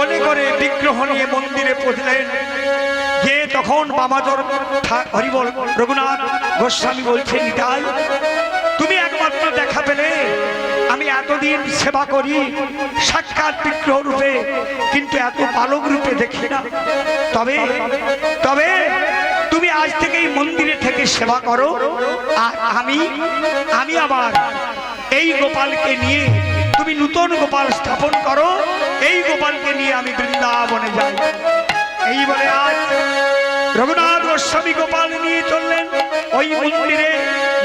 কোলে করে বিগ্রহ নিয়ে মন্দিরে পৌঁছলেন। যে তখন বামাচর হরিবল রঘুনাথ গোস্বামী বলছেন, নিতাই তুমি একমাত্র দেখা পেলে। আমি এতদিন সেবা করি সাক্ষাৎ বিগ্রহ রূপে, কিন্তু এত বালক রূপে দেখি না। তবে তবে তুমি আজ থেকেই মন্দিরে থেকে সেবা করো, আর আমি আবার এই গোপালকে নিয়ে তুমি নূতন গোপাল স্থাপন করো। এই গোপালকে নিয়ে আমি বৃন্দাবনে যাই। এই বলে আজ রঘুনাথ গোস্বামী গোপাল নিয়ে চললেন ওই মন্দিরে।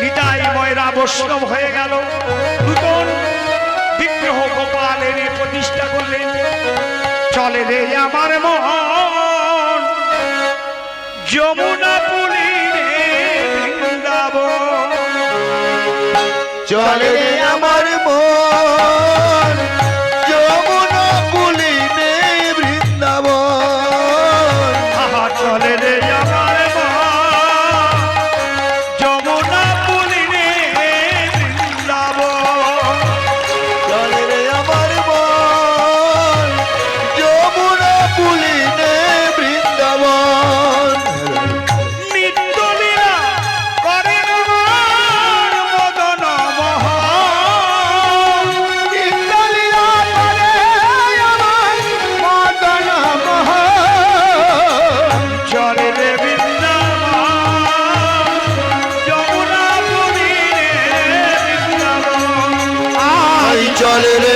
নিতাই ময়রা বৈষ্ণব হয়ে গেল, নূতন বিগ্রহ গোপাল এনে প্রতিষ্ঠা করলেন। চলে রে আমার মন যমুনা পুলিনে বৃন্দাবন, চলে রে আমার মন যমুনা পুলিনে বৃন্দাবন। চলে রে আমার যমুনা পুলিনে বৃন্দাবন, চলে রে আমার মন যমুনা পুলিনে বৃন্দাবন। নিত্যলীলা করেন আমার মদন মোহন, নিত্যলীলা করে আমার মদন মোহন। চলে রে বৃন্দাবন যমুনা পুলিনে বৃন্দাবন। আই চলে রে